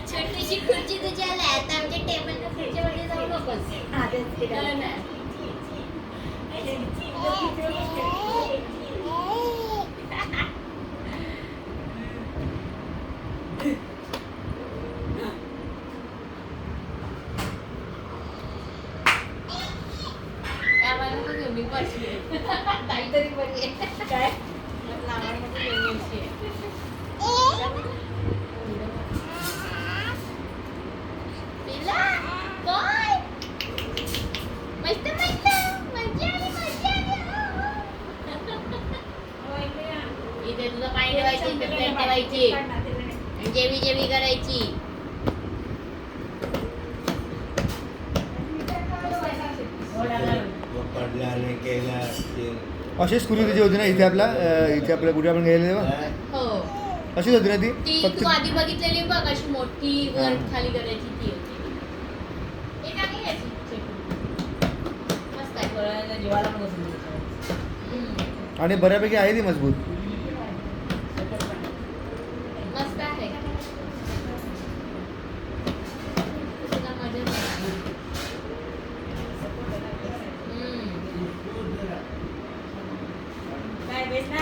छोटीशी खुर्ची तुझी आली आता आमच्या टेबलच्या खुर्चीमध्ये जाऊ नकोस. काहीतरी बरी काय इथे तुझं पाय ठेवायची ठेवायची जेवी जेवी करायची. अशीच स्कूल तुझी होती ना इथे आपल्या कुठे आपण गेलेले तेव्हा हो अशीच होती ना ती ती तू आधी बघितलेली बघ अशी मोठी वर खाली करायची ती होती. एक आहे याची मस्त आहे जीवाला पण आणि बऱ्यापैकी आहे ती मजबूत. मस्त आहे तुझा मजा काय बेस ना